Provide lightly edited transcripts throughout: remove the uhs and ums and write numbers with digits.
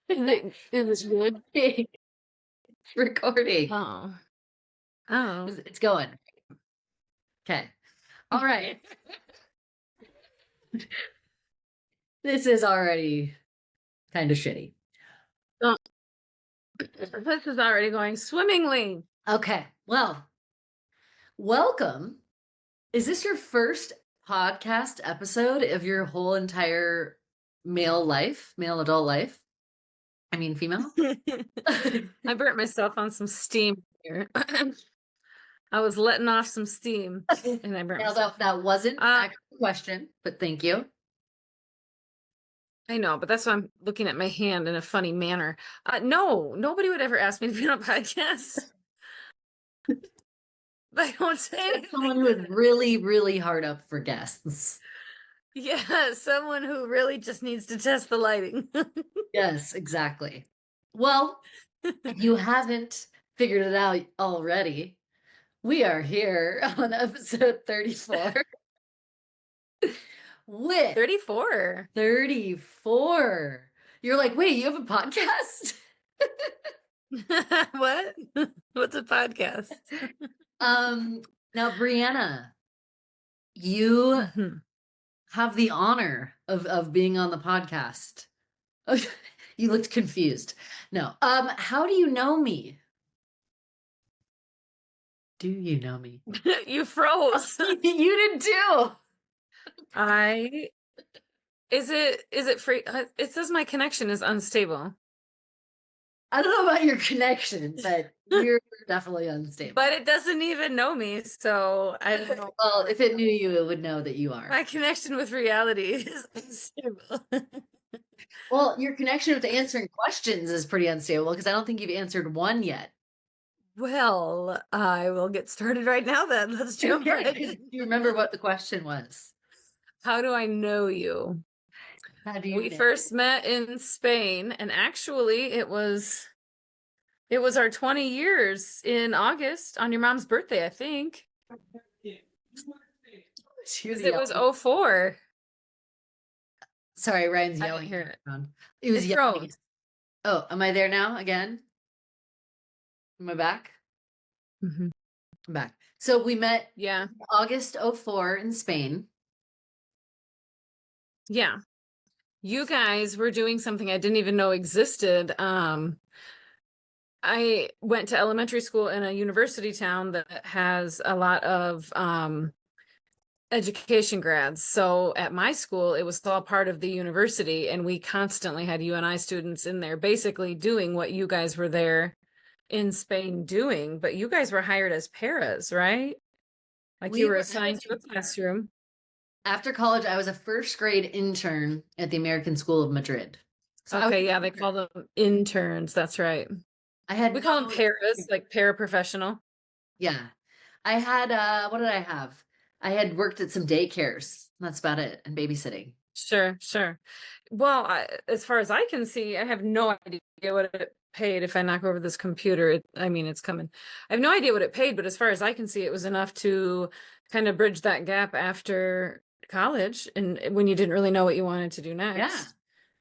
It was good. Recording. Oh. Oh. It's going. Okay. All right. This is already kind of shitty. Oh. This is already going swimmingly. Okay. Well, welcome. Is this your first podcast episode of your whole entire male adult life? I mean, female? I burnt myself on some steam here. I was letting off some steam and I burnt Now, myself. that wasn't Uh, actually a question, but thank you. I know, but that's why I'm looking at my hand in a funny manner. No, nobody would ever ask me to be on a podcast. I don't say anything. Someone who is really, really hard up for guests. Yeah, someone who really just needs to test the lighting. Yes, exactly. Well, if you haven't figured it out already, we are here on episode 34 with 34. 34. You're like, wait, you have a podcast? What? What's a podcast? Now, Briana, you Mhm. have the honor of being on the podcast. You looked confused. No. How do you know me? Do you know me? You froze. You did too. Is it free? It says my connection is unstable, I don't know about your connection, but you're definitely unstable. but it doesn't even know me, so I don't know. Well, if it knew you, it would know that you are. My connection with reality is unstable. Well, your connection with answering questions is pretty unstable because I don't think you've answered one yet. Well, I will get started right now then. Let's jump right in. Do you remember what the question was? How do I know you? How do you We know? first met in Spain, and actually it was our 20 years in August on your mom's birthday, I think. It was 04. Sorry, Ryan's I yelling. didn't hear it. It was It yelling. froze. Oh, am I there now again? Am I back? Mhm. I'm back. So we met Yeah. August 04 in Spain. Yeah. You guys were doing something I didn't even know existed. I went to elementary school in a university town that has a lot of education grads. So at my school, it was all part of the university, and we constantly had UNI students in there basically doing what you guys were there in Spain doing, but you guys were hired as paras, right? Like We you were were assigned to a classroom. After college, I was a first grade intern at the American School of Madrid. So Okay, yeah, they call them interns. That's right. I had We call them paras, like paraprofessional. Yeah. I had what did I have? I had worked at some daycares. That's about it, and babysitting. Sure, sure. Well, as far as I can see, I have no idea what it paid if I knock over this computer. I mean, it's coming. I have no idea what it paid, but as far as I can see, it was enough to kind of bridge that gap after college and when you didn't really know what you wanted to do next. Yeah.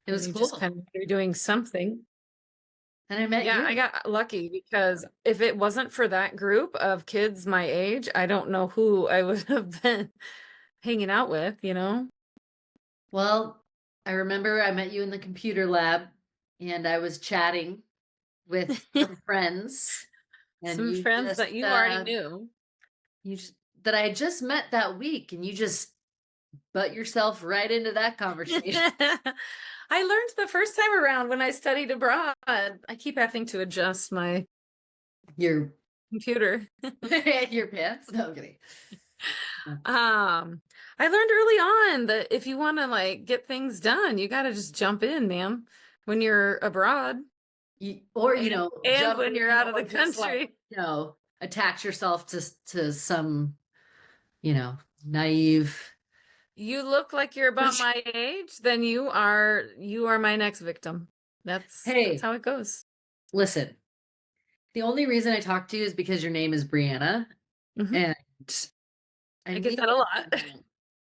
It was You cool. just kind of you're doing something. And I met Yeah, you. I got lucky because if it wasn't for that group of kids my age, I don't know who I would have been hanging out with, you know? Well, I remember I met you in the computer lab and I was chatting with some friends. And Some you friends just that you already knew. that I had just met that week, and you just butt yourself right into that conversation. I learned the first time around when I studied abroad. I keep having to adjust my Your computer. your pants? No, I'm kidding. I learned early on that if you want to like get things done, you got to just jump in, man, when you're abroad. Or And jump when you're in, out of or the just, like, country. attach yourself to some naive. You look like you're about my age, then you are my next victim. That's Hey, how it goes. listen. The only reason I talked to you is because your name is Briana, Mhm. and I get that a lot.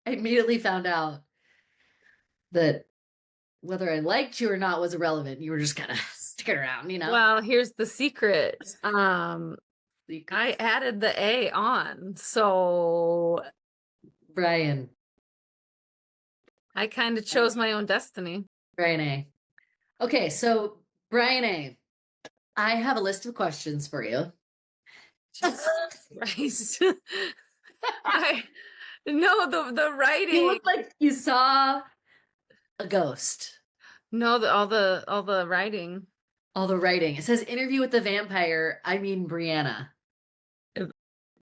I immediately found out that whether I liked you or not was irrelevant. You were just kind of sticking around, you know? Well, here's the secret. I Secrets. added the A on, so Brian. I kind of chose my own destiny. Brian A. Okay, so Brian A. I have a list of questions for you. Christ. I no the You writing. look like you saw a ghost. No, all the writing. All the writing. It says interview with the vampire. I mean Briana. Get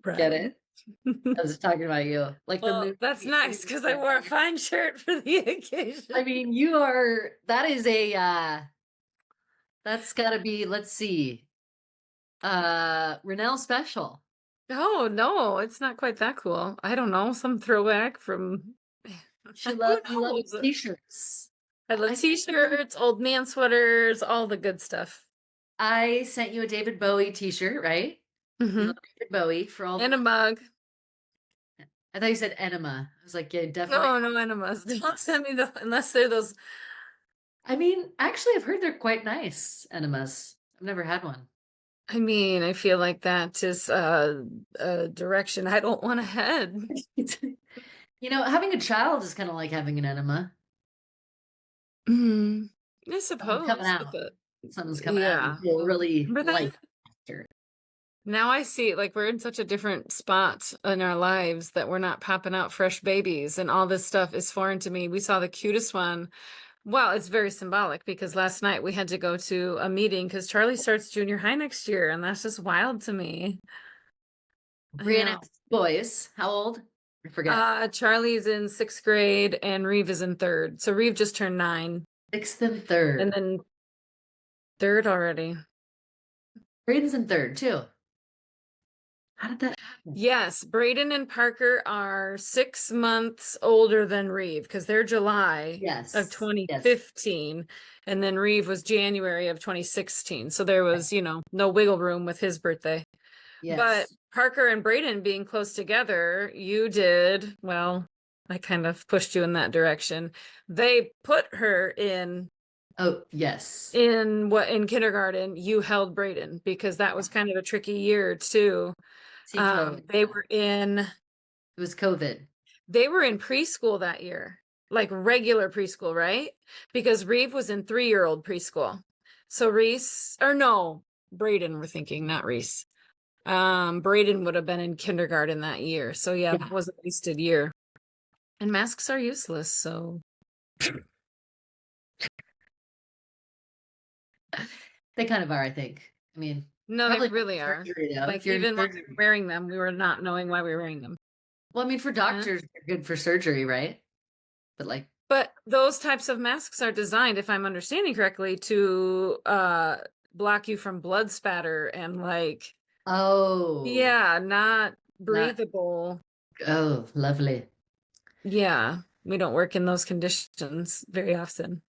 Right. it? I was talking about you. Like the Well, movie. that's nice because I wore a fine shirt for the occasion. I mean, you are that is a that's gotta be, let's see. Rennell special. Oh no, it's not quite that cool. I don't know, some throwback from She who love you love knows? t-shirts. I love I sent t-shirts, old man sweaters, all the good stuff. I sent you a David Bowie t-shirt, right? You Hmm. love David Bowie for all And a mug. I thought you said enema. I was like, yeah, definitely. No, no enemas. Don't send me the unless they're those. I mean, actually I've heard they're quite nice enemas. I've never had one. I mean, I feel like that is a direction I don't want to head. You know, having a child is kind of like having an enema. Mm, I Something's coming suppose with out. the Something's coming out. You yeah. feel really Remember that? light. Now I see like we're in such a different spot in our lives that we're not popping out fresh babies and all this stuff is foreign to me. We saw the cutest one. Well, it's very symbolic because last night we had to go to a meeting because Charlie starts junior high next year, and that's just wild to me. I Brianna know. boys, how old? I forget. Charlie's in sixth grade and Reeve is in third. So Reeve just turned 9, Sixth and and third. then third already. Braden's in third too. How did that happen? Yes, Braden and Parker are 6 months older than Reeve because they're July of Yes. Yes. 2015, and then Reeve was January of 2016. So there was, no wiggle room with his birthday. But Yes. Parker and Braden being close together, you did, well, I kind of pushed you in that direction. They put her Oh, yes. in kindergarten. You held Braden because that was kind of a tricky year too. See, COVID. They were in It was COVID. they were in preschool that year, like regular preschool, right? Because Reeve was in 3-year-old preschool. So Reese, or no, Braden, we're thinking, not Reese. Braden would have been in kindergarten that year. So yeah, Yeah. that was a wasted year. And masks are useless, so They kind of are, I think. I mean, no, they probably not really for are. surgery though. Like If you're in even when we were surgery. wearing them, we were not knowing why we were wearing them. Well, I mean, for Yeah. doctors, they're good for surgery, right? But like, But those types of masks are designed, if I'm understanding correctly, to block you from blood spatter and like, oh, yeah, not not, breathable. oh, lovely. Yeah, we don't work in those conditions very often.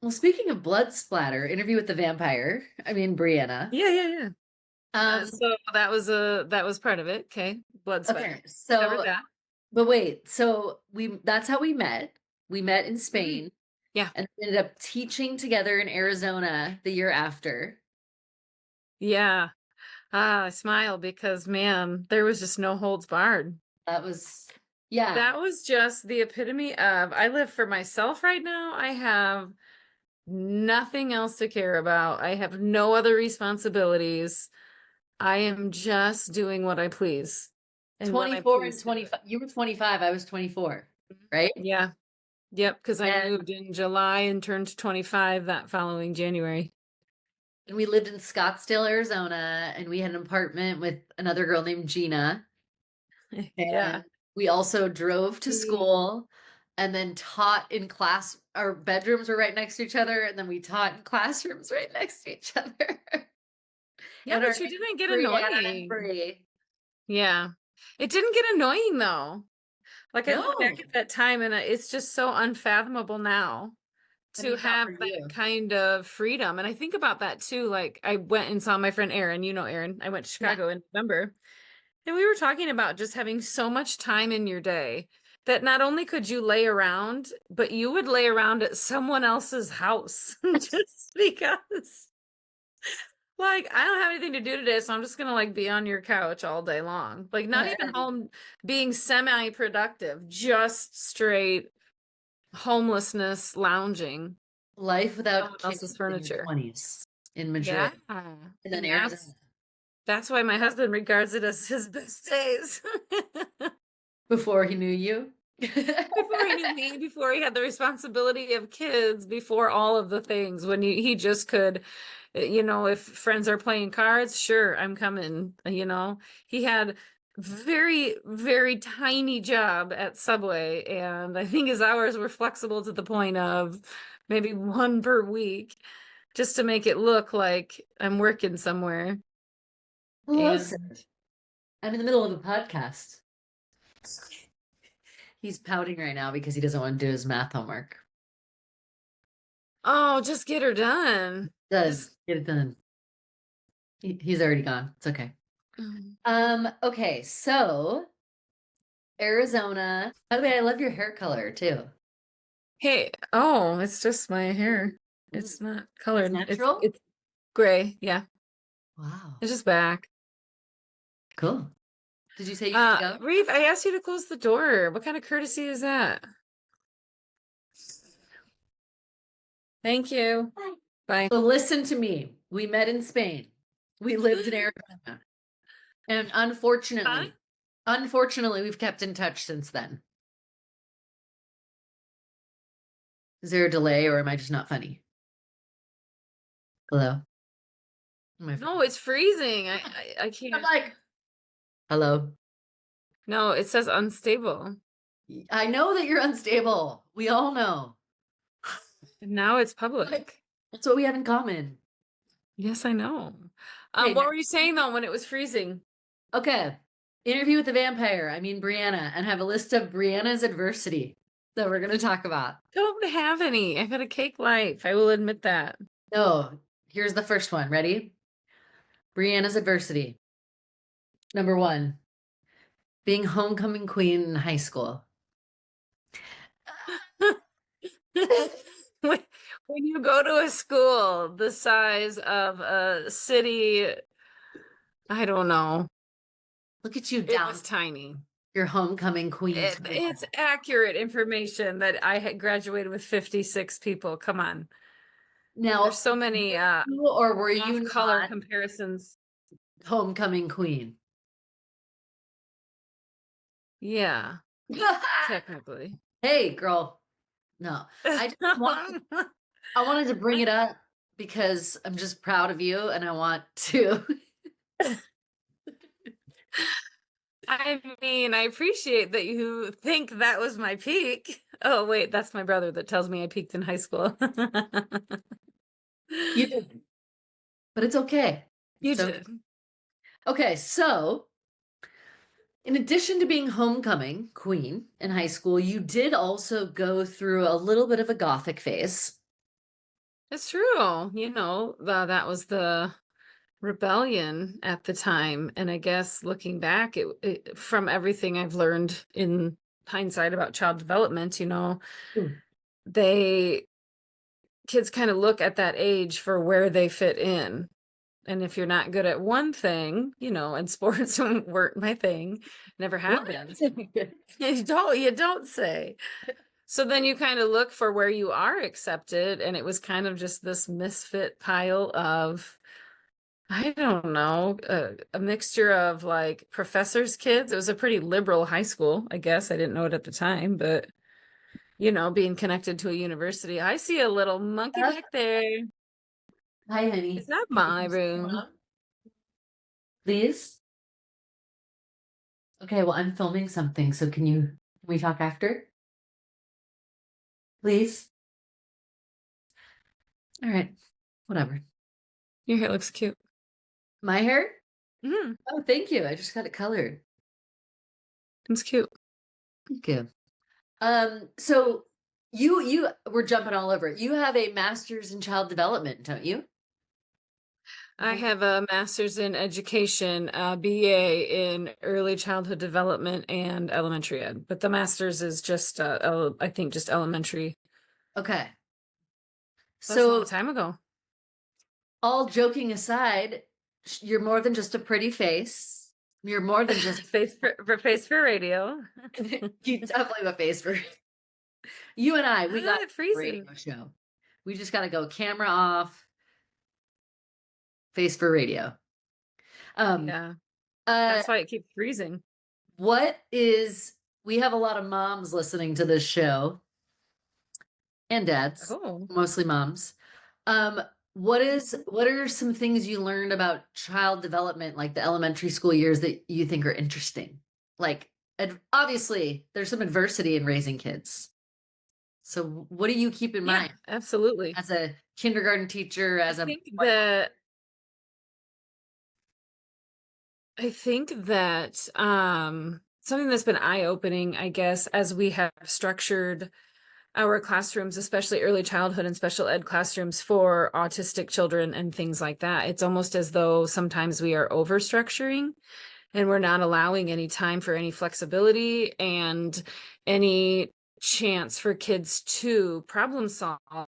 Well, speaking of blood splatter, interview with the vampire. I mean, Brianna. Yeah, yeah, yeah. Um, So that was part of it. Okay, blood spatter. okay, Covered so, that. but wait, so that's how we met. We met in Mhm. Spain Yeah, and ended up teaching together in Arizona the year after. yeah. I smile because man, there was just no holds barred. That was, yeah, That was just the epitome of I live for myself right now. I have nothing else to care about. I have no other responsibilities. I am just doing what I please and when I 24 and please do it. 25. You were 25, I was 24, right? Yeah. Yep. Because I And moved in July and turned 25 that following January. and we lived in Scottsdale, Arizona, and we had an apartment with another girl named Gina. Yeah. And we also drove to Mm. school and then taught in class. Our bedrooms were right next to each other, and then we taught in classrooms right next to each other. Yeah, And our but you names didn't get were Brianna and annoying. Bree. Yeah. It didn't get annoying though. Like I look back No, at that time and it's just so unfathomable now I to mean, not have for that you. kind of freedom. And I think about that too. Like I went and saw my friend Erin, Erin. I went to Yeah. Chicago in November and we were talking about just having so much time in your day that not only could you lay around, but you would lay around at someone else's house just because. Like, I don't have anything to do today, so I'm just gonna like be on your couch all day long. Like, not even home being semi-productive, just straight homelessness lounging. Life without Someone else's kids in your furniture. 20s in Yeah. Madrid and then And Arizona that's why my husband regards it as his best days. before he knew you. Before he knew me, before he had the responsibility of kids, before all of the things, when he just could, if friends are playing cards, sure, I'm coming, he had very, very tiny job at Subway, and I think his hours were flexible to the point of maybe one per week, just to make it look like I'm working somewhere. Hello, sir. And I'm in the middle of a podcast. He's pouting right now because he doesn't want to do his math homework. oh, just get her done. Done. Get it done. He's already gone. It's okay. Okay, so Arizona. By the way, I love your hair color too. Hey, oh, it's just my hair. It's not It's colored. natural? It's gray. Yeah. Wow. It's just back. Cool. Did you say you have to go? Reeve, I asked you to close the door. What kind of courtesy is that? Thank you. Bye. So listen to me. We met in Spain. We lived in Arizona. And Huh? unfortunately, we've kept in touch since then. Is there a delay or am I just not funny? Hello? No, it's freezing. I I'm can't. like, hello. No, it says unstable. I know that you're unstable. We all know. And now it's public. That's what we have in common. Yes, I know. Okay, What were you saying though when it was freezing? okay. Interview with the vampire. I mean Briana, and have a list of Briana's adversity that we're gonna talk about. Don't have any. I've had a cake life. I will admit that. No, here's the first one. Ready? Briana's adversity. Number one, being homecoming queen in high school. When you go to a school the size of a city, I don't know. Look at you It down was tiny. your homecoming queen It's title. accurate information that I had graduated with 56 people. Come on. There's Now, so many or were you off-color not comparisons. homecoming queen? Yeah, technically. Hey, girl. No, I just I wanted to bring it up because I'm just proud of you and I want to. I mean, I appreciate that you think that was my peak. Oh, wait, that's my brother that tells me I peaked in high school. You did, but it's okay. You So, did. okay, so in addition to being homecoming queen in high school, you did also go through a little bit of a gothic phase. It's true. That was the rebellion at the time. And I guess looking back, from everything I've learned in hindsight about child development, Hmm. they kids kind of look at that age for where they fit in. And if you're not good at one thing, and sports weren't my thing, never have What? been. You don't say. So then you kind of look for where you are accepted, and it was kind of just this misfit pile of, I don't know, a mixture of like professors' kids. It was a pretty liberal high school, I guess. I didn't know it at the time, but being connected to a university. I see a little monkey back there. Hi, honey. Is that Can you my come sit room? down, please? Okay, well, I'm filming something, so can we talk after? Please? All right, whatever. Your hair looks cute. My hair? Mm, Oh, thank you. I just got it colored. it's cute. Thank you. So you were jumping all over it. You have a master's in child development, don't you? I Mhm. have a master's in education, a BA in early childhood development and elementary ed, but the master's is just, I think just elementary. Okay. That's a long So, time ago. all joking aside, you're more than just a pretty face. You're more than just Face for radio. you definitely have a face for you and I. We got a Freezing. radio show. We just got to go camera off, face for radio. Um, Yeah, uh, that's why it keeps freezing. what is we have a lot of moms listening to this show and dads, Oh. mostly moms. Um, what are some things you learned about child development, like the elementary school years that you think are interesting? Like, obviously, there's some adversity in raising kids. So, what do you keep in Yeah, mind absolutely. as a kindergarten teacher, I as a think that I think that something that's been eye-opening, I guess, as we have structured our classrooms, especially early childhood and special ed classrooms for autistic children and things like that. It's almost as though sometimes we are over structuring and we're not allowing any time for any flexibility and any chance for kids to problem solve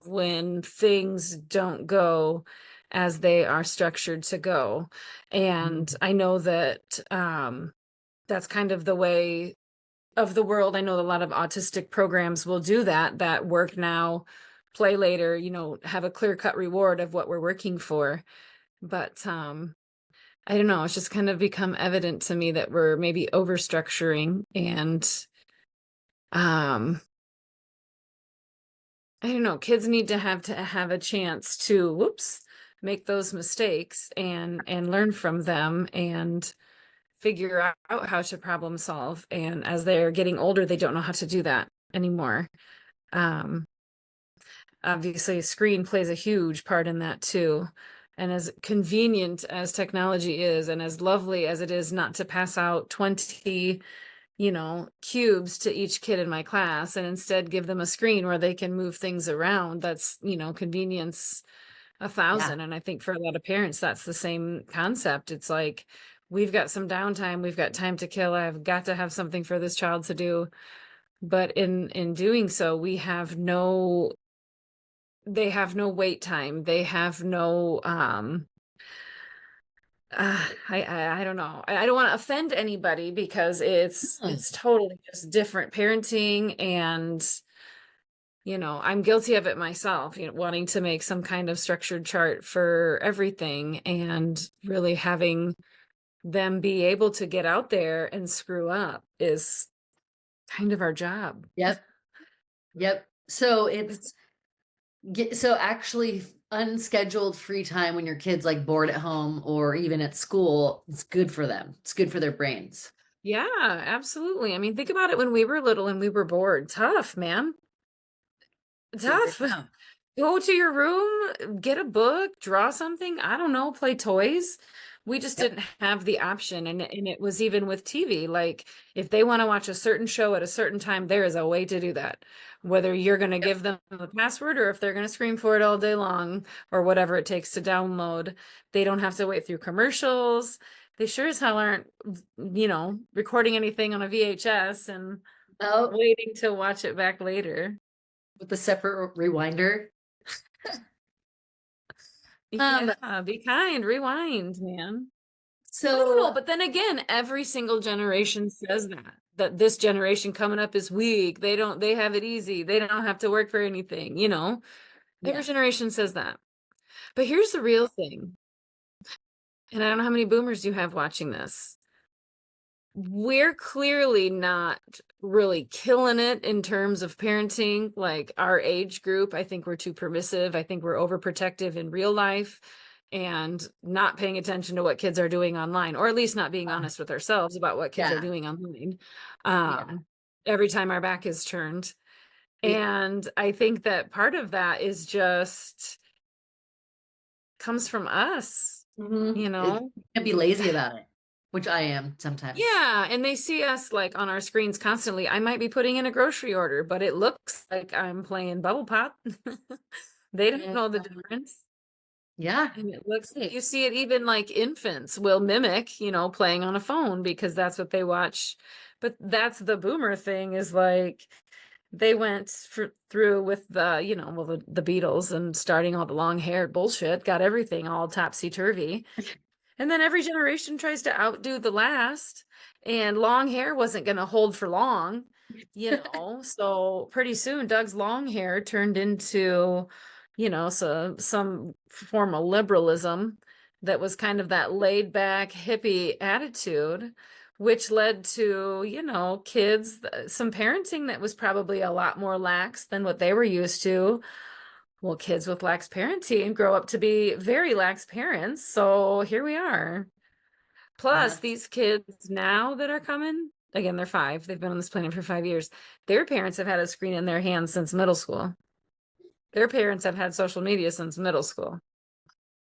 when things don't go as they are structured to go. And Mhm. I know that that's kind of the way of the world. I know a lot of autistic programs will do that, that work now, play later, have a clear-cut reward of what we're working for. But I don't know, it's just kind of become evident to me that we're maybe over structuring and um I don't know, kids need to have a chance to whoops, make those mistakes and learn from them and figure out how to problem solve. And as they're getting older, they don't know how to do that anymore. Um Obviously, a screen plays a huge part in that too. And as convenient as technology is, and as lovely as it is not to pass out 20, cubes to each kid in my class and instead give them a screen where they can move things around, that's, convenience a Yeah. thousand. And I think for a lot of parents, that's the same concept. It's like, we've got some downtime, we've got time to kill. I've got to have something for this child to do. But in doing so, they have no wait time. They have no I don't know. I don't want to offend anybody because Mm. it's totally just different parenting and I'm guilty of it myself, wanting to make some kind of structured chart for everything and really having them be able to get out there and screw up is kind of our job. Yep. Yep. So It's so actually unscheduled free time when your kids like bored at home or even at school, it's good for them. It's good for their brains. yeah, absolutely. I mean, think about it when we were little and we were bored. Tough, man. Figure Tough. it out. Go to your room, get a book, draw something, I don't know, play toys. We just Yep. didn't have the option. And it was even with TV. Like, if they want to watch a certain show at a certain time, there is a way to do that. Whether you're going to Yep. give them the password or if they're going to scream for it all day long or whatever it takes to download, they don't have to wait through commercials. They sure as hell aren't, recording anything on a VHS and Oh, waiting to watch it back later. with the separate rewinder. Um, Yeah, be kind, rewind, man. I don't so know, but then again, every single generation says that this generation coming up is weak. They have it easy. They don't have to work for anything. Every yeah. generation says that. But here's the real thing, and I don't know how many boomers you have watching this. We're clearly not really killing it in terms of parenting, like our age group. I think we're too permissive. I think we're overprotective in real life and not paying attention to what kids are doing online, or at least not being Uh, honest with ourselves about what kids are yeah. doing online. Yeah. Every time our back is turned. Yeah. And I think that part of that is just comes from us, Mhm. you know? You can't be lazy about it, which I am sometimes. Yeah, and they see us like on our screens constantly. I might be putting in a grocery order, but it looks like I'm playing bubble pop. They don't Yeah. know the difference. Yeah. And it looks, you see it even like infants will mimic, playing on a phone because that's what they watch. But that's the boomer thing is like they went through with the Beatles and starting all the long hair bullshit, got everything all topsy-turvy. And then every generation tries to outdo the last, and long hair wasn't going to hold for long, So pretty soon Doug's long hair turned into, some form of liberalism that was kind of that laid back hippie attitude, which led to, kids, some parenting that was probably a lot more lax than what they were used to. Well, kids with lax parenting grow up to be very lax parents. So here we are. Plus, That's these kids now that are coming, again, they're 5. They've been on this planet for 5 years. Their parents have had a screen in their hands since middle school. Their parents have had social media since middle school.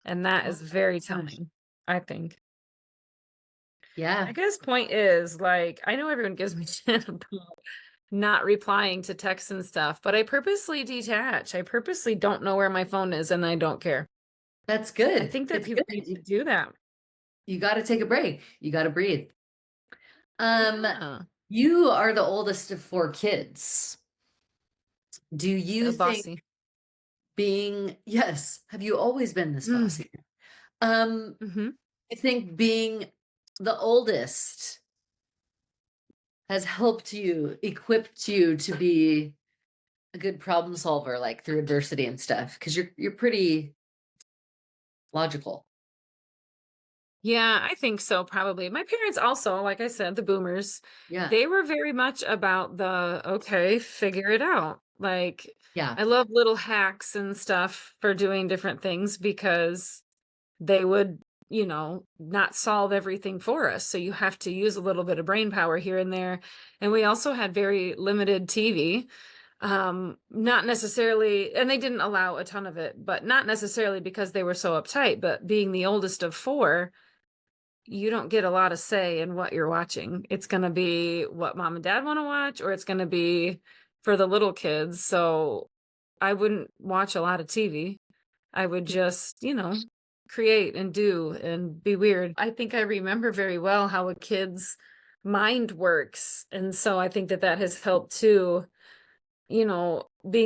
And that oh is very my gosh. telling, I think. I Yeah, guess point is like, I know everyone gives me shit about not replying to texts and stuff, but I purposely detach. I purposely don't know where my phone is and I don't care. that's I good. think that It's people good. need to do that. You got to take a break. You got to breathe. Um, Yeah. you are the oldest of 4 kids. Do you think Bossy. yes, have you always been this Mm. bossy? Um, Hmm. I think being the oldest has helped you, equipped you to be a good problem solver, like through adversity and stuff, because you're pretty logical. Yeah, I think so, probably. My parents also, like I said, the boomers, Yeah, they were very much about the, okay, figure it out. Like, yeah, I love little hacks and stuff for doing different things because they would, not solve everything for us. So you have to use a little bit of brain power here and there. And we also had very limited TV. Not necessarily, and they didn't allow a ton of it, but not necessarily because they were so uptight, but being the oldest of 4, you don't get a lot of say in what you're watching. It's going to be what mom and dad want to watch, or it's going to be for the little kids. So I wouldn't watch a lot of TV. I would just, create and do and be weird. I think I remember very well how a kid's mind works. And so I think that that has helped too. Being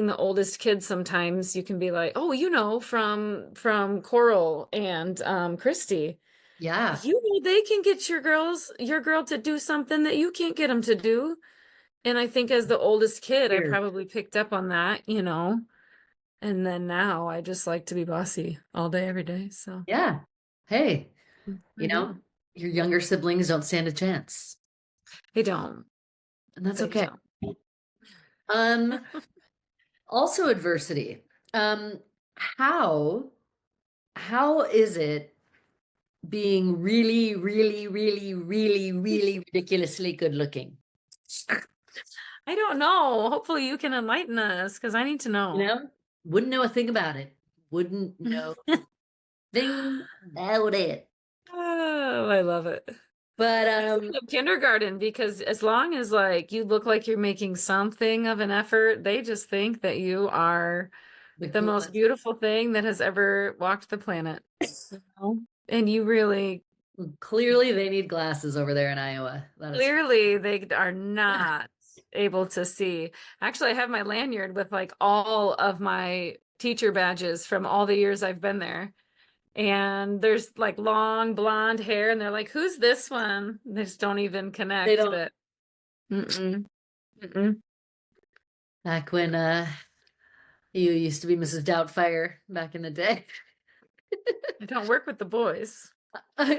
the oldest kid, sometimes you can be like, oh, from Coral and Christy, yeah. they can get your girl to do something that you can't get them to do. And I think as the oldest kid, I Weird. probably picked up on that. And then now I just like to be bossy all day, every day. So Yeah. Hey, I you know, do. your younger siblings don't stand a chance, They don't. and that's They okay. don't. Um, Also adversity. Um, how how is it being really, really, really, really, really ridiculously good looking? I don't know. Hopefully you can enlighten us because I need to You know. know, wouldn't know a thing about it. Wouldn't know a thing about it. Oh, I love it. But I love kindergarten because as long as like you look like you're making something of an effort, they just think that you are the the most coolest. beautiful thing that has ever walked the planet. And you really Clearly, they need glasses over there in Iowa. That is clearly they are not able to see. Actually, I have my lanyard with like all of my teacher badges from all the years I've been there. And there's like long blonde hair, and they're like, "Who's this one?" They just don't even they connect don't. that. Mm-mm, mm-mm. Back when you used to be Mrs. Doubtfire back in the day. I don't work with the boys Because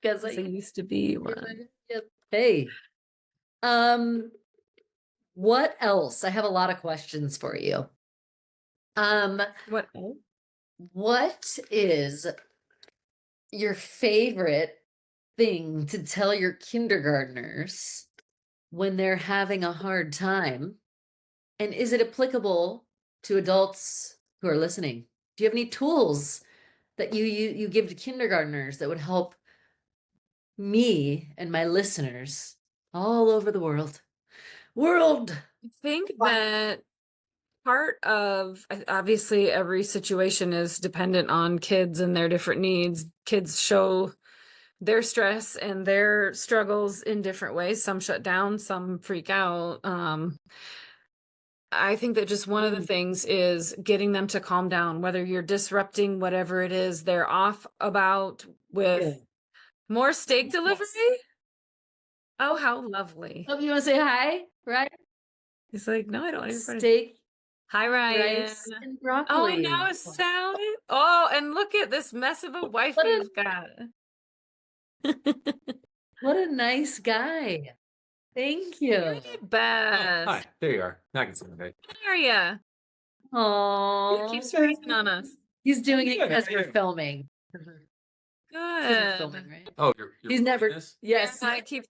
because I I used to be one. yep. Hey, um, what else? I have a lot of questions for you. Um, What else? what is your favorite thing to tell your kindergartners when they're having a hard time? And is it applicable to adults who are listening? Do you have any tools that you give to kindergartners that would help me and my listeners all over the world? World. I think that part of, obviously every situation is dependent on kids and their different needs. Kids show their stress and their struggles in different ways. Some shut down, some freak out. I think that just one of the things is getting them to calm down, whether you're disrupting whatever it is they're off about with more steak delivery. Oh, how lovely. Oh, you want to say hi, right? He's like, no, I don't want to. Steak, Hi, Ryan. rice, and Oh, broccoli. now a salad. Oh, and look at this mess of a wife What a you've got. what a nice guy. Thank you. You're the best. Hi, there you are. Now I can see my face. How are you? Oh, Keep stressing on us. he's doing it Good, because how we're you? filming. Good. Filming, right? Oh, you're He's never. recording this? Yes. I keep.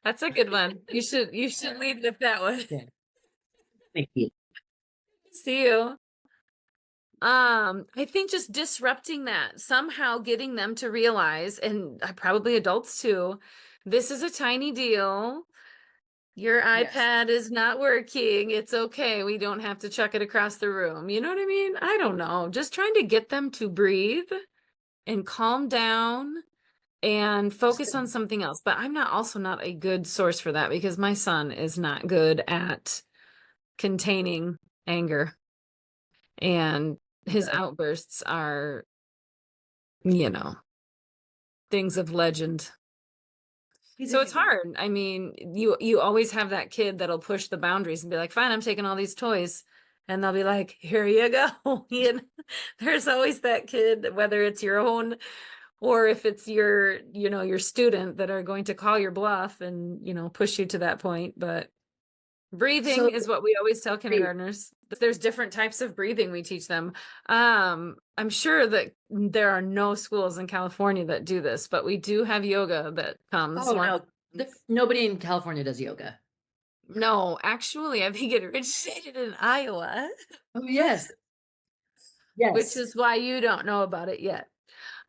That's a good one. You should lead with that one. Yeah. Thank you. See you. I think just disrupting that, somehow getting them to realize, and probably adults too, this is a tiny deal. Your Yes. iPad is not working. It's okay. We don't have to chuck it across the room. You know what I mean? I don't know. Just trying to get them to breathe and calm down and focus on something else. But I'm also not a good source for that because my son is not good at containing anger. And his outbursts are, things of legend. So it's hard. I mean, you always have that kid that'll push the boundaries and be like, fine, I'm taking all these toys. And they'll be like, here you go. There's always that kid, whether it's your own or if it's your student, that are going to call your bluff and, push you to that point. But breathing is what we always tell kindergartners. There's different types of breathing we teach them. I'm sure that there are no schools in California that do this, but we do have yoga that comes. Oh, no. Nobody in California does yoga. No, actually, I think it originated in Iowa. Oh, yes. Yes. Which is why you don't know about it yet.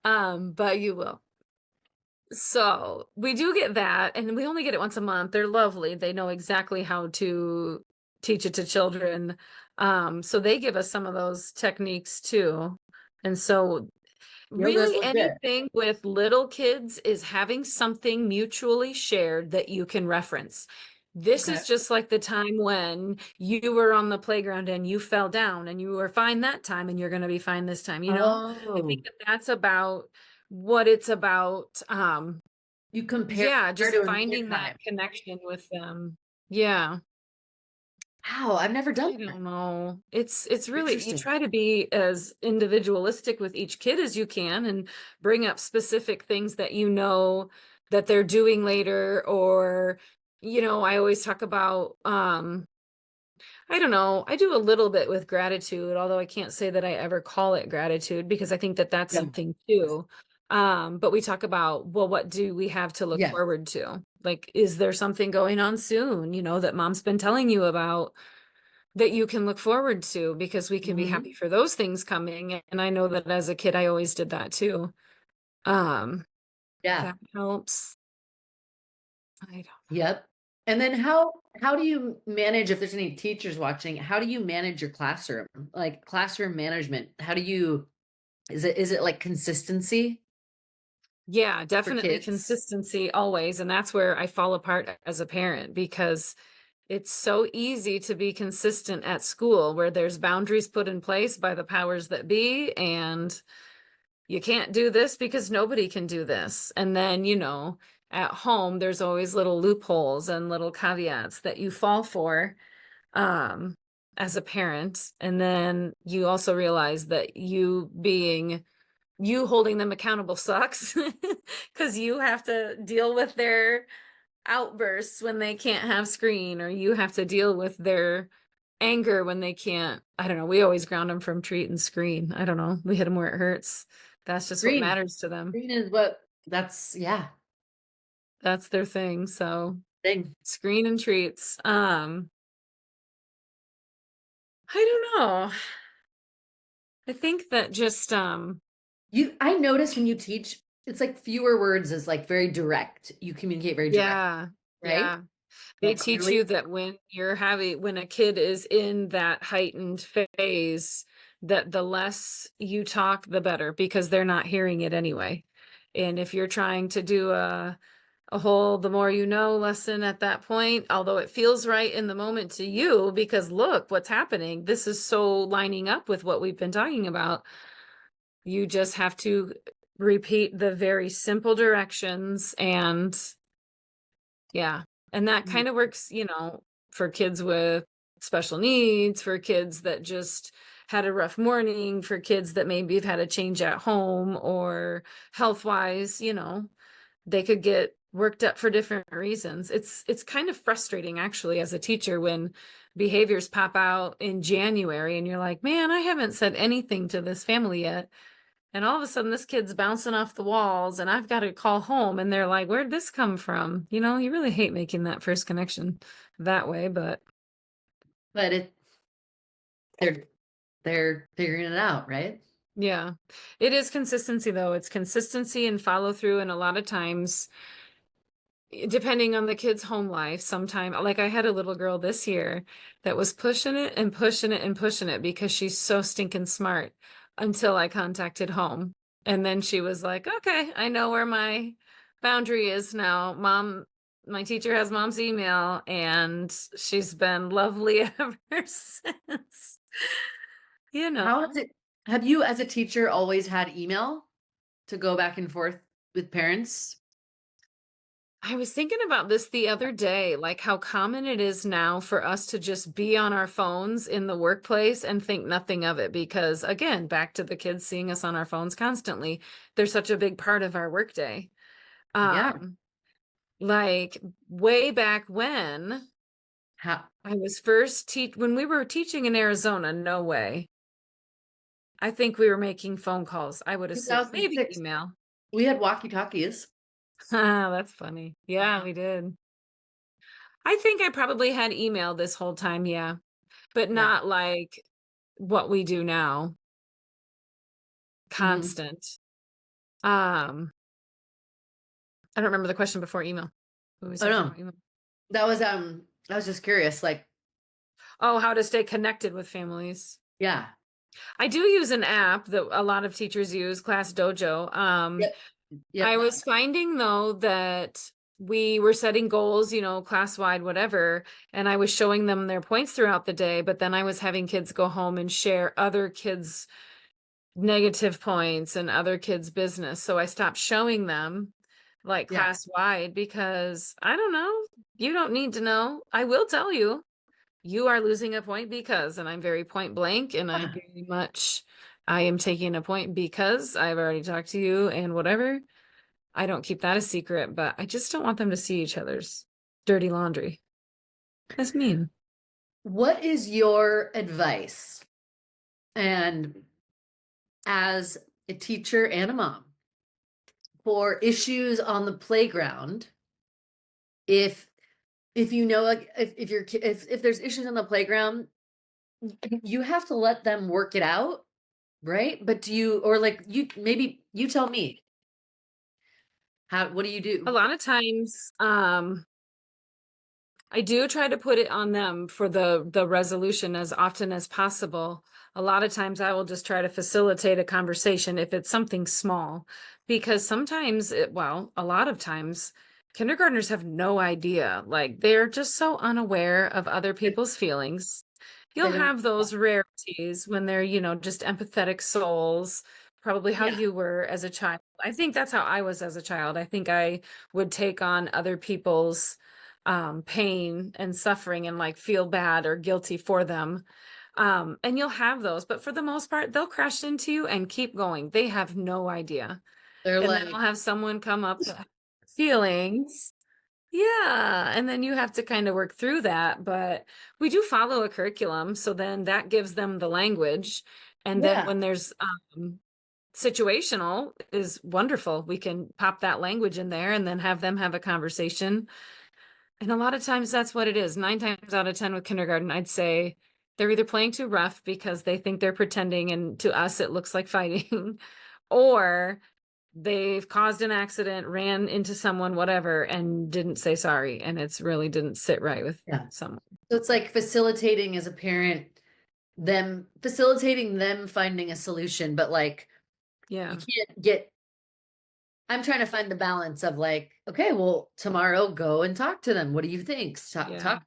But you will. So we do get that, and we only get it once a month. They're lovely. They know exactly how to teach it to children. So they give us some of those techniques too. And so really anything with little kids is having something mutually shared that you can reference. This is just like the time when you were on the playground and you fell down and you were fine that time and you're going to be fine this time. I think that's about what it's about. You compare just finding that connection with them. Yeah. Wow, I've never done I don't know. It's really, you try to be as individualistic with each kid as you can and bring up specific things that that they're doing later. Or, I always talk about, I don't know. I do a little bit with gratitude, although I can't say that I ever call it gratitude because I think that that's something too. But we talk about, well, what do we have to look forward to? Like, is there something going on soon, that mom's been telling you about that you can look forward to, because we can be happy for those things coming. And I know that as a kid, I always did that too. That helps. I don't know. Yep. And then how do you manage, if there's any teachers watching, how do you manage your classroom? Like classroom management, is it like consistency? Yeah, definitely consistency always. And that's where I fall apart as a parent, because it's so easy to be consistent at school where there's boundaries put in place by the powers that be. And you can't do this because nobody can do this. And then, at home, there's always little loopholes and little caveats that you fall for as a parent. And then you also realize that you holding them accountable sucks because you have to deal with their outbursts when they can't have screen, or you have to deal with their anger when they can't. I don't know. We always ground them from treat and screen. I don't know. We hit them where it hurts. That's just what matters to them. Screen is that's their thing. So screen and treats. I don't know. I think that just I notice when you teach, it's like fewer words is like very direct. You communicate very direct. Yeah. Right? Yeah. They like teach clearly. you that when a kid is in that heightened phase, that the less you talk, the better, because they're not hearing it anyway. And if you're trying to do a whole the more you know lesson at that point, although it feels right in the moment to you, because look what's happening. This is so lining up with what we've been talking about. You just have to repeat the very simple directions and yeah. And that Mm. kind of works, for kids with special needs, for kids that just had a rough morning, for kids that maybe have had a change at home or health wise, they could get worked up for different reasons. It's kind of frustrating actually as a teacher when behaviors pop out in January and you're like, man, I haven't said anything to this family yet. And all of a sudden, this kid's bouncing off the walls, and I've got to call home. And they're like, where'd this come from? You really hate making that first connection that way. But But they're they're figuring it out, right? yeah, it is consistency, though. It's consistency and follow through. And a lot of times, depending on the kid's home life, sometime like I had a little girl this year that was pushing it and pushing it and pushing it because she's so stinking smart until I contacted home. And then she was like, okay, I know where my boundary is now. Mom, my teacher has mom's email and she's been lovely ever since. You know. How has it have you as a teacher always had email to go back and forth with parents? I was thinking about this the other day, like how common it is now for us to just be on our phones in the workplace and think nothing of it. Because again, back to the kids seeing us on our phones constantly, they're such a big part of our workday. Yeah. Um, like way back when How I was when we were teaching in Arizona, no way. I think we were making phone calls, I would assume. Maybe 2006, email. we had walkie-talkies. That's funny. Yeah, we did. I think I probably had email this whole time, yeah. But Yeah. not like what we do now, Mhm. constant. Um, I don't remember the question before email. What were we Oh, talking no. about email? That was, I was just curious, like, Oh, how to stay connected with families. yeah. I do use an app that a lot of teachers use, Class Dojo. Yep. Yep. I was finding though that we were setting goals, class wide, whatever, and I was showing them their points throughout the day, but then I was having kids go home and share other kids' negative points and other kids' business. So I stopped showing them like Yeah. class wide because I don't know. You don't need to know. I will tell you, you are losing a point because, and I'm very point blank and I am taking a point because I've already talked to you and whatever. I don't keep that a secret, but I just don't want them to see each other's dirty laundry. That's mean. What is your advice? And as a teacher and a mom for issues on the playground, if you know, like, if your kid if there's issues on the playground, you have to let them work it out, right? But do you, or like, you maybe you tell me, what do you A do? lot of times, I do try to put it on them for the resolution as often as possible. A lot of times I will just try to facilitate a conversation if it's something small, because sometimes a lot of times kindergartners have no idea. Like they're just so unaware of other They people's feelings. You'll they don't. have those rarities when they're, just empathetic souls, probably how Yeah, you were as a child. I think that's how I was as a child. I think I would take on other people's pain and suffering and like feel bad or guilty for them. And you'll have those, but for the most part, they'll crash into you and keep going. They have no idea. they're And then like, I'll have someone come up with feelings. Yeah. And then you have to kind of work through that. But we do follow a curriculum. So then that gives them the language. And then yeah, when there's situational is wonderful. We can pop that language in there and then have them have a conversation. And a lot of times that's what it is. 9 times out of 10 with kindergarten, I'd say they're either playing too rough because they think they're pretending and to us it looks like fighting, or they've caused an accident, ran into someone, whatever, and didn't say sorry. And it's really didn't sit right with Yeah. someone. So it's like facilitating as a parent, them facilitating them finding a solution, but like Yeah. you can't get I'm trying to find the balance of like, okay, well, tomorrow go and talk to them. What do you think? Yeah.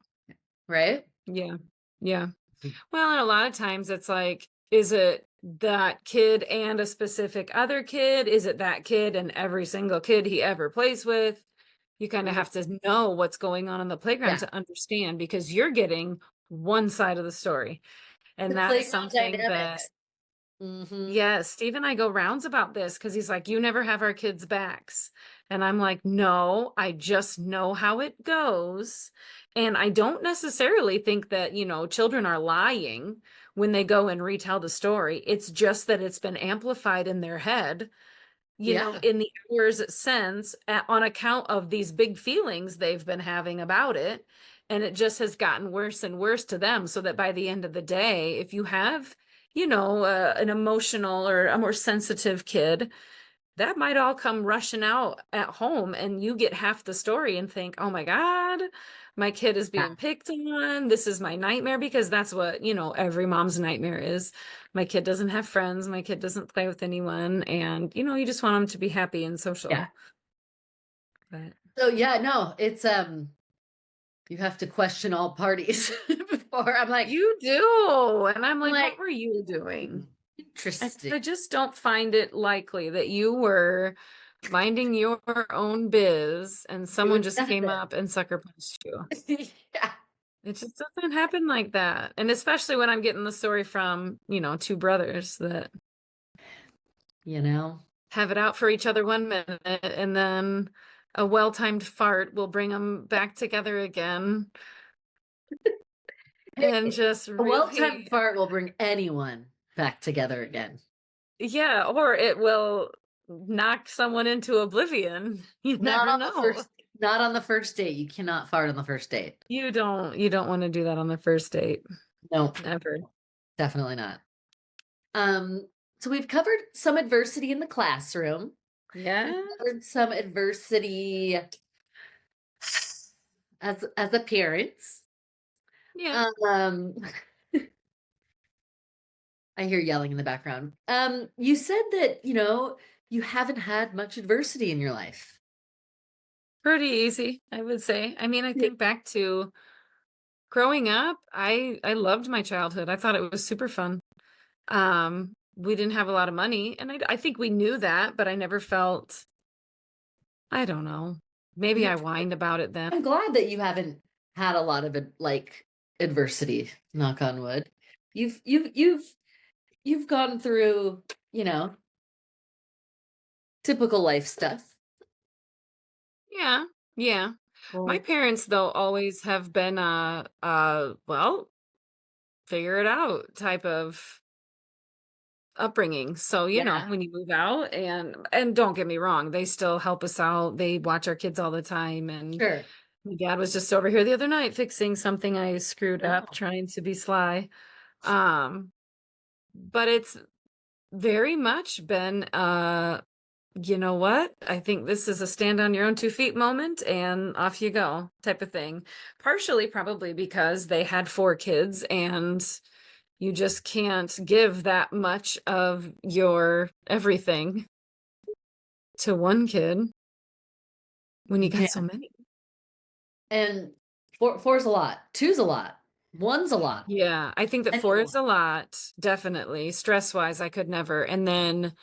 Right? Yeah. Yeah. Well, and a lot of times it's like, is it that kid and a specific other kid? Is it that kid and every single kid he ever plays with? You kind of Mhm. have to know what's going on in the playground Yeah. to understand because you're getting one side of the story. The And that's playground something that, dynamics. Hmm. yeah, Steve and I go rounds about this because he's like, you never have our kids' backs. And I'm like, no, I just know how it goes. And I don't necessarily think that, children are lying when they go and retell the story. It's just that it's been amplified in their head, Yeah. in the hours since on account of these big feelings they've been having about it. And it just has gotten worse and worse to them. So that by the end of the day, if you have, an emotional or a more sensitive kid, that might all come rushing out at home and you get half the story and think, oh my God, my kid is Yeah. being picked on. This is my nightmare because that's what, every mom's nightmare is. My kid doesn't have friends. My kid doesn't play with anyone. And, you just want them to be happy and Yeah. social. But So yeah, no, it's you have to question all parties before you do. And I'm I'm like, like, what were you hmm, doing? interesting. I just don't find it likely that you were minding your own biz and someone Doing just came nothing. up and sucker punched you. Yeah. It just doesn't happen like that. And especially when I'm getting the story from, two brothers that You know? have it out for each other one minute and then a well-timed fart will bring them back together again and Hey, just a well-timed really, fart will bring anyone back together again. yeah, or it will knock someone into oblivion. You Not never on the know. first not on the first date. You cannot fart on the first date. You don't want to do that on the first date. Nope, Never. definitely not. Um, so we've covered some adversity in the classroom. We've Yeah. covered some adversity as a parent. Yeah. Um, I hear yelling in the background. You said that, you haven't had much adversity in your life. Pretty easy, I would say. I mean, I think back to growing up, I loved my childhood. I thought it was super fun. We didn't have a lot of money, and I think we knew that, but I never felt, I don't know. Maybe Yeah. I whined about it then. I'm glad that you haven't had a lot of like adversity, knock on wood. You've gone through, you know, typical life stuff. Yeah. Yeah. My Well, parents though always have been well, figure it out type of upbringing. So, yeah, when you move out and don't get me wrong, they still help us out. They watch our kids all the time and sure. my dad was just over here the other night fixing something I screwed up No. trying to be sly. Um, but it's very much been you know what? I think this is a stand on your own 2 feet moment and off you go type of thing. Partially probably because they had 4 kids and you just can't give that much of your everything to one kid when you You got can't. so many. And four's a lot. Two's a lot. One's a lot. Yeah, I think that Many a 4 is lot. a lot, definitely. Stress wise, I could never. And then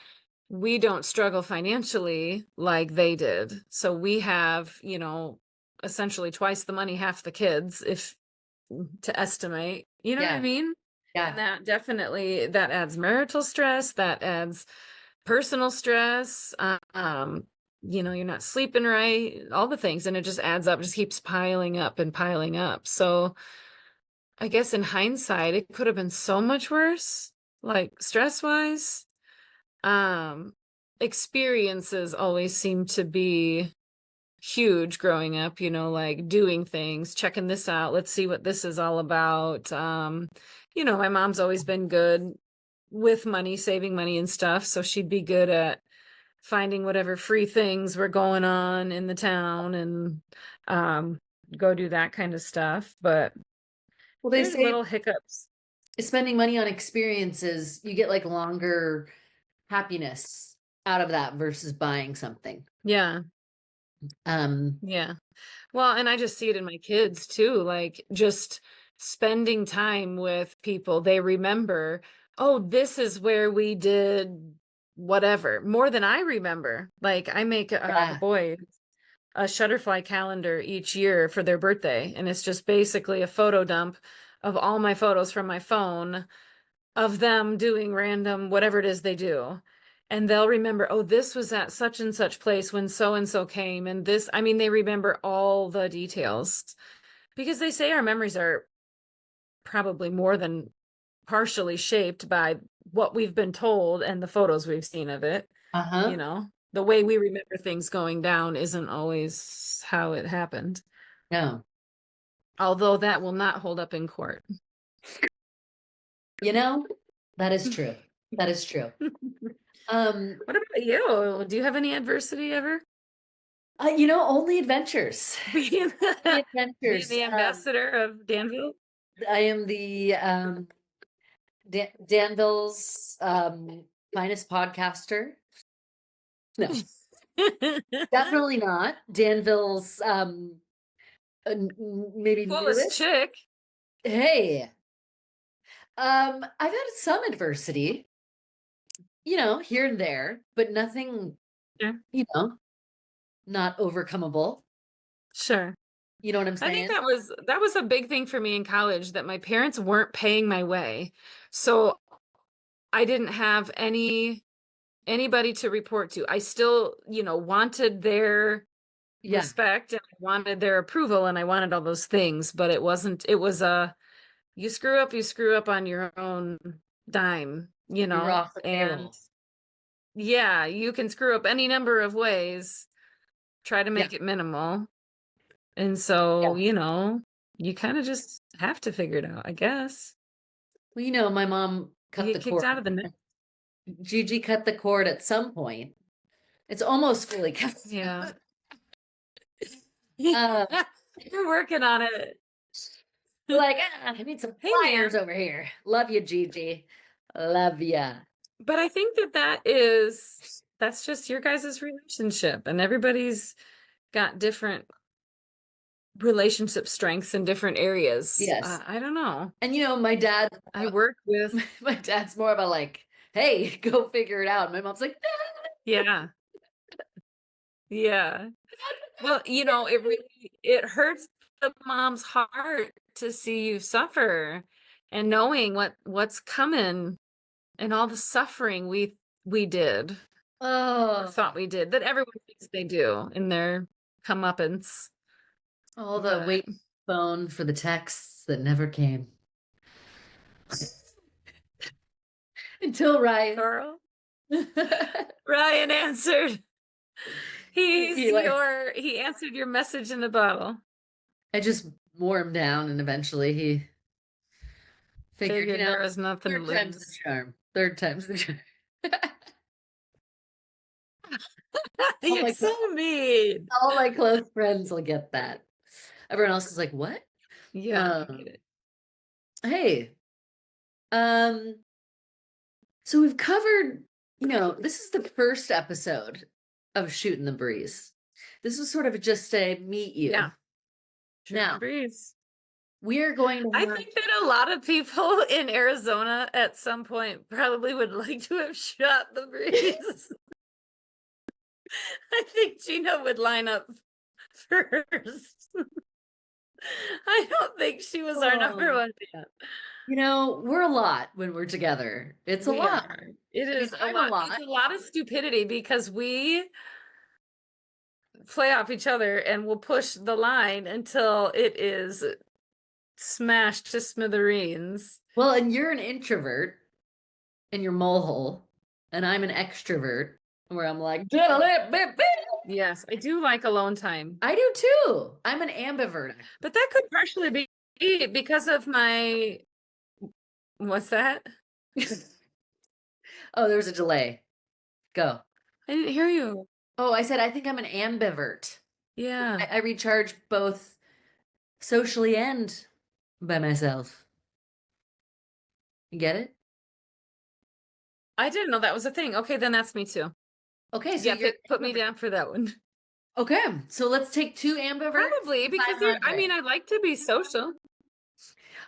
we don't struggle financially like they did. So we have, essentially twice the money, half the kids, if to estimate, you know what I Yeah, mean? And yeah, that definitely that adds marital stress, that adds personal stress. You're not sleeping right, all the things, and it just adds up, just keeps piling up and piling up. So I guess in hindsight, it could have been so much worse, like stress wise. Um, Experiences always seem to be huge growing up, like doing things, checking this out, let's see what this is all about. My mom's always been good with money, saving money and stuff, so she'd be good at finding whatever free things were going on in the town and um, go do that kind of stuff. But Well, they there's say little hiccups. spending money on experiences, you get like longer happiness out of that versus buying something. Yeah. Um, Yeah. Well, and I just see it in my kids too, like just spending time with people. They remember, oh, this is where we did whatever, more than I remember. Like I make the yeah. boys a Shutterfly calendar each year for their birthday, and it's just basically a photo dump of all my photos from my phone of them doing random whatever it is they do. And they'll remember, oh, this was at such and such place when so and so came. And this, I mean, they remember all the details because they say our memories are probably more than partially shaped by what we've been told and the photos we've seen of it. You Uh-huh. know, the way we remember things going down isn't always how it happened, No. although that will not hold up in court. You know, that is true. That is true. Um, What about you? Do you have any adversity ever? only adventures. Being Only being adventures. the ambassador of Danville? I am the Danville's finest podcaster. No, definitely not. Danville's maybe Coolest newest. chick. Hey, I've had some adversity, here and there, but nothing, Sure. not overcomable. Sure. You know what I'm I think saying? that was a big thing for me in college that my parents weren't paying my way. So I didn't have anybody to report to. I still, wanted their Yeah, respect and I wanted their approval and I wanted all those things, but it was a you screw up on your own dime, you're off the and payroll. yeah, you can screw up any number of ways, try to Yeah, make it minimal. And so, yeah. you kind of just have to figure it out, I guess. Well, my mom You cut get the kicked cord. out of the net. Gigi cut the cord at some point. It's almost fully cut. Yeah. Uh, You're working on it. like, I need some Hey, pliers man. over here. Love you, Gigi. Love ya. But I think that's just your guys' relationship, and everybody's got different relationship strengths in different areas. Yes. I don't know. And my dad, I work with, my dad's more about like, hey, go figure it out. My mom's like, yeah, yeah. Well, it hurts the mom's heart to see you suffer and knowing what's coming and all the suffering we did or oh, thought we did that everyone thinks they do in their comeuppance. all the But wait phone for the texts that never came until Ryan. Carl, Ryan answered. He like, He answered your message in the bottle. I just wore him down, and eventually he figured, Figured there was nothing to third time's the lose. charm. Third time's the charm. All You're my so mean. all my close friends will get that. Everyone else is like, "What?" Yeah, I get Um, it. hey, um, so we've covered, this is the first episode of Shootin the BREEs. This was sort of just a meet you. Yeah. Shootin the Now, BREEs. we are going to I have think that a lot of people in Arizona at some point probably would like to have shot the breeze. I think Gina would line up first. I don't think she was our number oh, one fan. we're a lot when we're together. It's a We lot. are. It I mean, is a I'm a lot. It's lot. a lot of stupidity because we play off each other and we'll push the line until it is smashed to smithereens. Well, and you're an introvert in your mole hole, and I'm an extrovert where I'm like, Yes, I do like alone time. I do too. I'm an ambivert. But that could partially be because of my what's that? Oh, there was a delay. Go. I didn't hear you. Oh, I said I think I'm an ambivert. Yeah. I recharge both socially and by myself. You get it? I didn't know that was a thing. Okay, then that's me too. Okay, so Yeah, you're put an me ambivert. down for that one. Okay, so let's take two ambiverts. Probably because I 500. mean, I like to be social.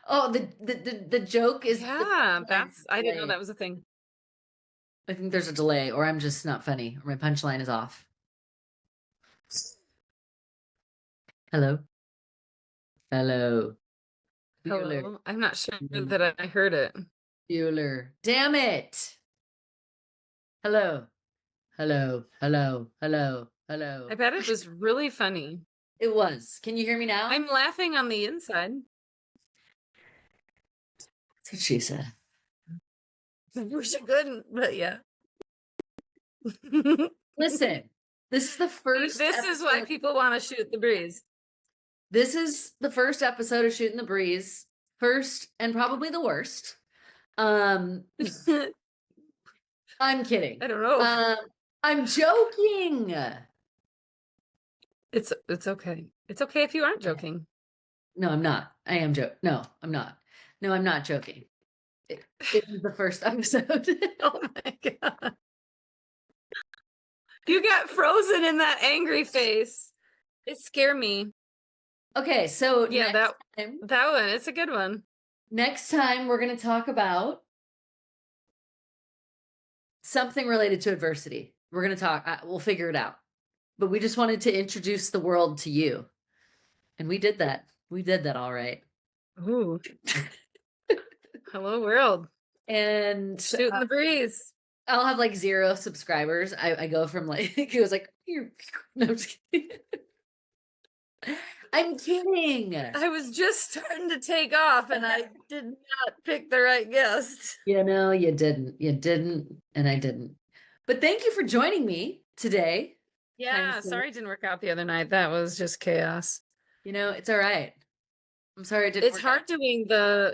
Oh, the joke is the Yeah, punchline is I didn't know delayed. that was a thing. I think there's a delay, or I'm just not funny, or my punchline is off. Hello, hello, Bueller, Hello. I'm not sure Bueller, that I heard it. Bueller. Damn it! Hello, hello, hello, hello, I hello. bet it was really funny. It was. Can you hear me now? I'm laughing on the inside. That's what she said. Wish I couldn't, but yeah. Listen, this is the first This is why episode. people want to shoot the breeze. This is the first episode of Shootin' the Breeze. First and probably the worst. Um, I'm kidding. I don't know. I'm joking. It's okay. It's okay if you aren't joking. No, I'm not. I am joke. No, I'm not. No, I'm not joking. It was the first episode. Oh my god. You got frozen in that angry face. It scared me. Okay, so Yeah, time, that one, it's a good one. next time we're going to talk about something related to adversity. We're going to talk. We'll figure it out. But we just wanted to introduce the world to you, and we did that. We did that all right. Ooh. Hello world. And Shooting the breeze. I'll have like 0 subscribers. I go from like it was like no, I'm just kidding. I'm kidding. I was just starting to take off and I did not pick the right guest. You know, you didn't. You didn't, and I didn't. But thank you for joining me today. Yeah, sorry it didn't work out the other night. That was just chaos. You know, it's all right. I'm sorry it didn't It's work hard out. doing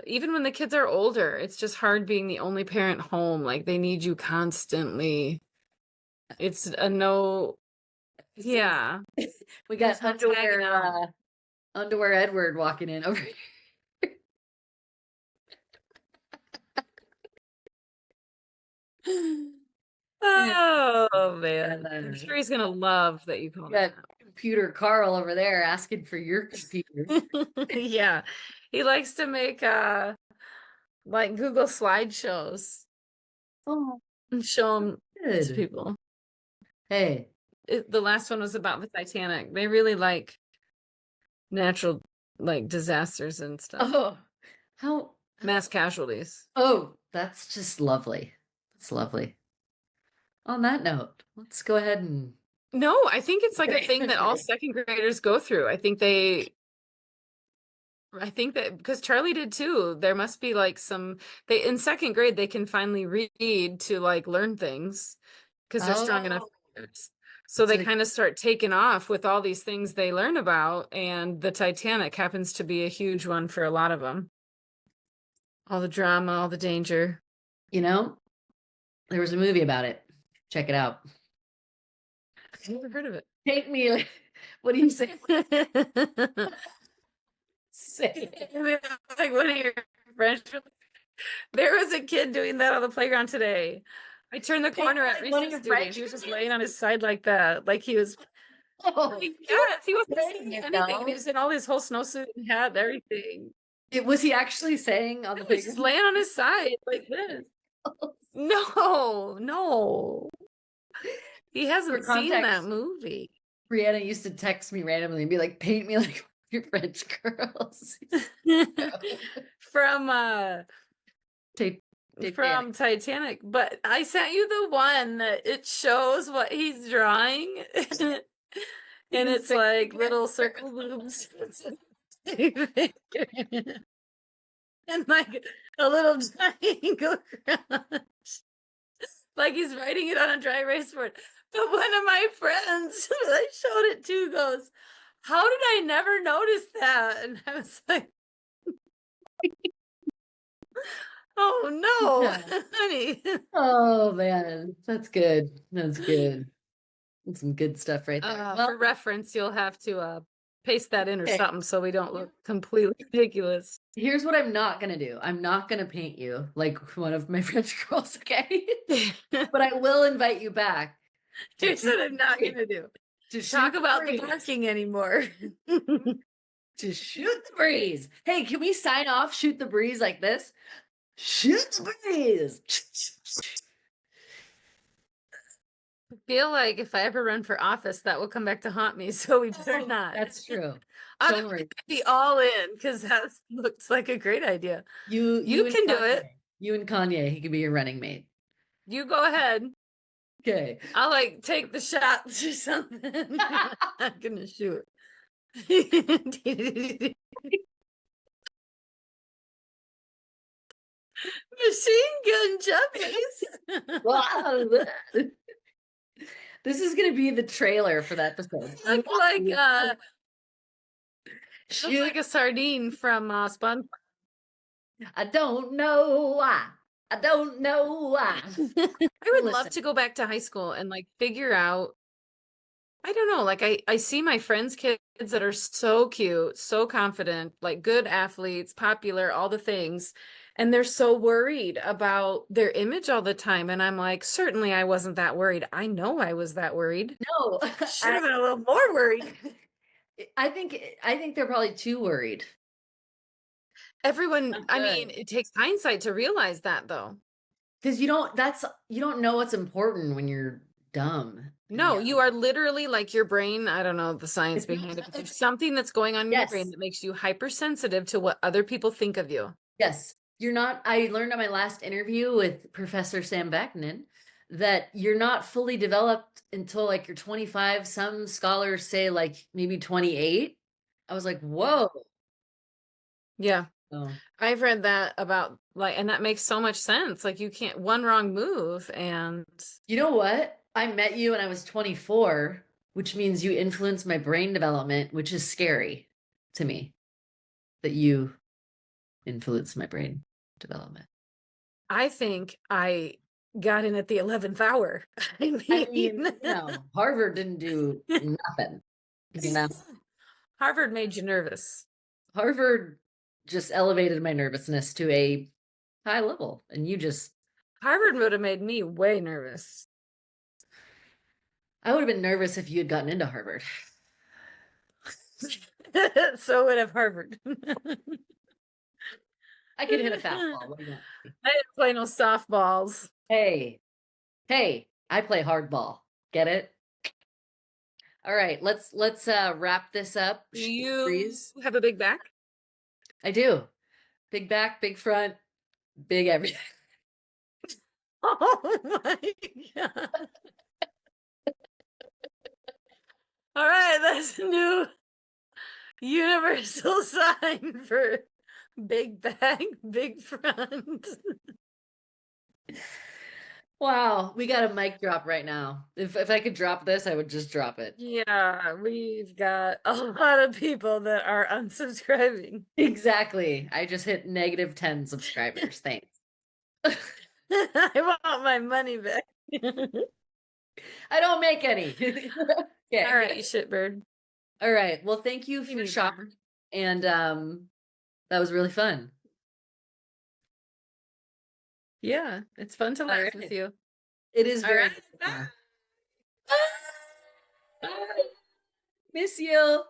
even when the kids are older, it's just hard being the only parent home. Like they need you constantly. It's a no, yeah. We There's got no tagging out. underwear Edward walking in over here. Oh man. And I'm sure he's gonna love that you we called him got computer Carl over there asking for your computer. that. Yeah. He likes to make like Google slideshows Oh, and show them to good. people. Hey, The last one was about the Titanic. They really like natural like disasters and stuff. oh, how Mass casualties. oh, that's just lovely. That's lovely. On that note, let's go ahead and No, I think it's like a thing that all second graders go through. I think that because Charlie did too. There must be like they in second grade they can finally read to like learn things because they're strong enough. Oh, So so they kind of start taking off with all these things they learn about, and the Titanic happens to be a huge one for a lot of them. All the drama, all the danger. you know, there was a movie about it. Check it out. I've never heard of it. Take me. What do you say? Say it. Like one of your friends. There was a kid doing that on the playground today. I turned the corner at like one of recess your duty. friends He was just laying on his side like that. Like he was, Oh, yes, he wasn't saying saying it anything. though. He was in all his whole snowsuit and hat and everything. Was he actually saying on the He was just playground? laying on his side like this. No, no. He For hasn't seen that context, movie. Brianna used to text me randomly and be like, "Paint me like your French girls." From Titanic. Titanic, but I sent you the one that it shows what he's drawing, and it's like little circle boobs, and like a little triangle crunch, like he's writing it on a dry erase board. But one of my friends that I showed it to goes, "How did I never notice that?" And I was like, "Oh no, Yeah. honey." Oh man, that's good. That's good. Some good stuff right there. Well, For reference, you'll have to paste that in or okay. something so we don't look completely ridiculous. Here's what I'm not gonna do. I'm not gonna paint you like one of my French girls, okay? But I will invite you back to Here's shoot what I'm the not breeze. gonna do. To Talk shoot the about the breeze. parking anymore. To shoot the breeze. Hey, can we sign off shoot the breeze like this? Shoot the breeze. Feel like if I ever run for office, that will come back to haunt me. So we better not. That's true. I'll Don't worry. be all in because that looks like a great idea. You And can do Kanye. it. You and Kanye, he could be your running mate. You go ahead. Okay. I'll like take the shots or something. I'm gonna shoot. Machine gun jumpies. Wow. This is gonna be the trailer for that episode. Look like looks Shoot. like a sardine from SpongeBob. I don't know why. I don't know why. I would love Listen. to go back to high school and like figure out, I don't know, like I see my friends' kids that are so cute, so confident, like good athletes, popular, all the things, and they're so worried about their image all the time. And I'm like, certainly I wasn't that worried. I know I was that worried. No, Should have been a little more worried. I think they're probably too worried. Everyone, I'm I mean, good. it takes hindsight to realize that though. Because you don't know what's important when you're dumb. No, Yeah. you are literally like your brain. I don't know the science behind it, but there's something that's going on in your brain Yes. that makes you hypersensitive to what other people think of you. Yes. You're not, I learned on my last interview with Professor Sam Vaknin that you're not fully developed until like you're 25. Some scholars say like maybe 28. I was like, whoa. Yeah. Oh. I've read that about like, and that makes so much sense. Like you can't one wrong move and You know what? I met you when I was 24, which means you influenced my brain development, which is scary to me that you influenced my brain development. I think I got in at the 11th hour. I I mean, mean, Harvard didn't do nothing. You know, Harvard made you nervous. Harvard just elevated my nervousness to a high level, and you just, Harvard would have made me way nervous. I would have been nervous if you had gotten into Harvard. So would have Harvard. I could hit a fastball. What do you want? I didn't play no softballs. Hey, I play hardball. Get it? All right, let's wrap this up. Do Shoot the you breeze. have a big back? I do. Big back, big front, big everything. Oh my God. All right, that's a new universal sign for big back, big front. Wow, we got a mic drop right now. If I could drop this, I would just drop it. Yeah, we've got a lot of people that are unsubscribing. Exactly. I just hit negative 10 subscribers. Thanks. I want my money back. I don't make any. Okay. All right, you shitbird. All right. Well, thank you You for need shopping. And that was really fun. Yeah, it's fun to laugh right. with you. It is All very right, bye. Miss you.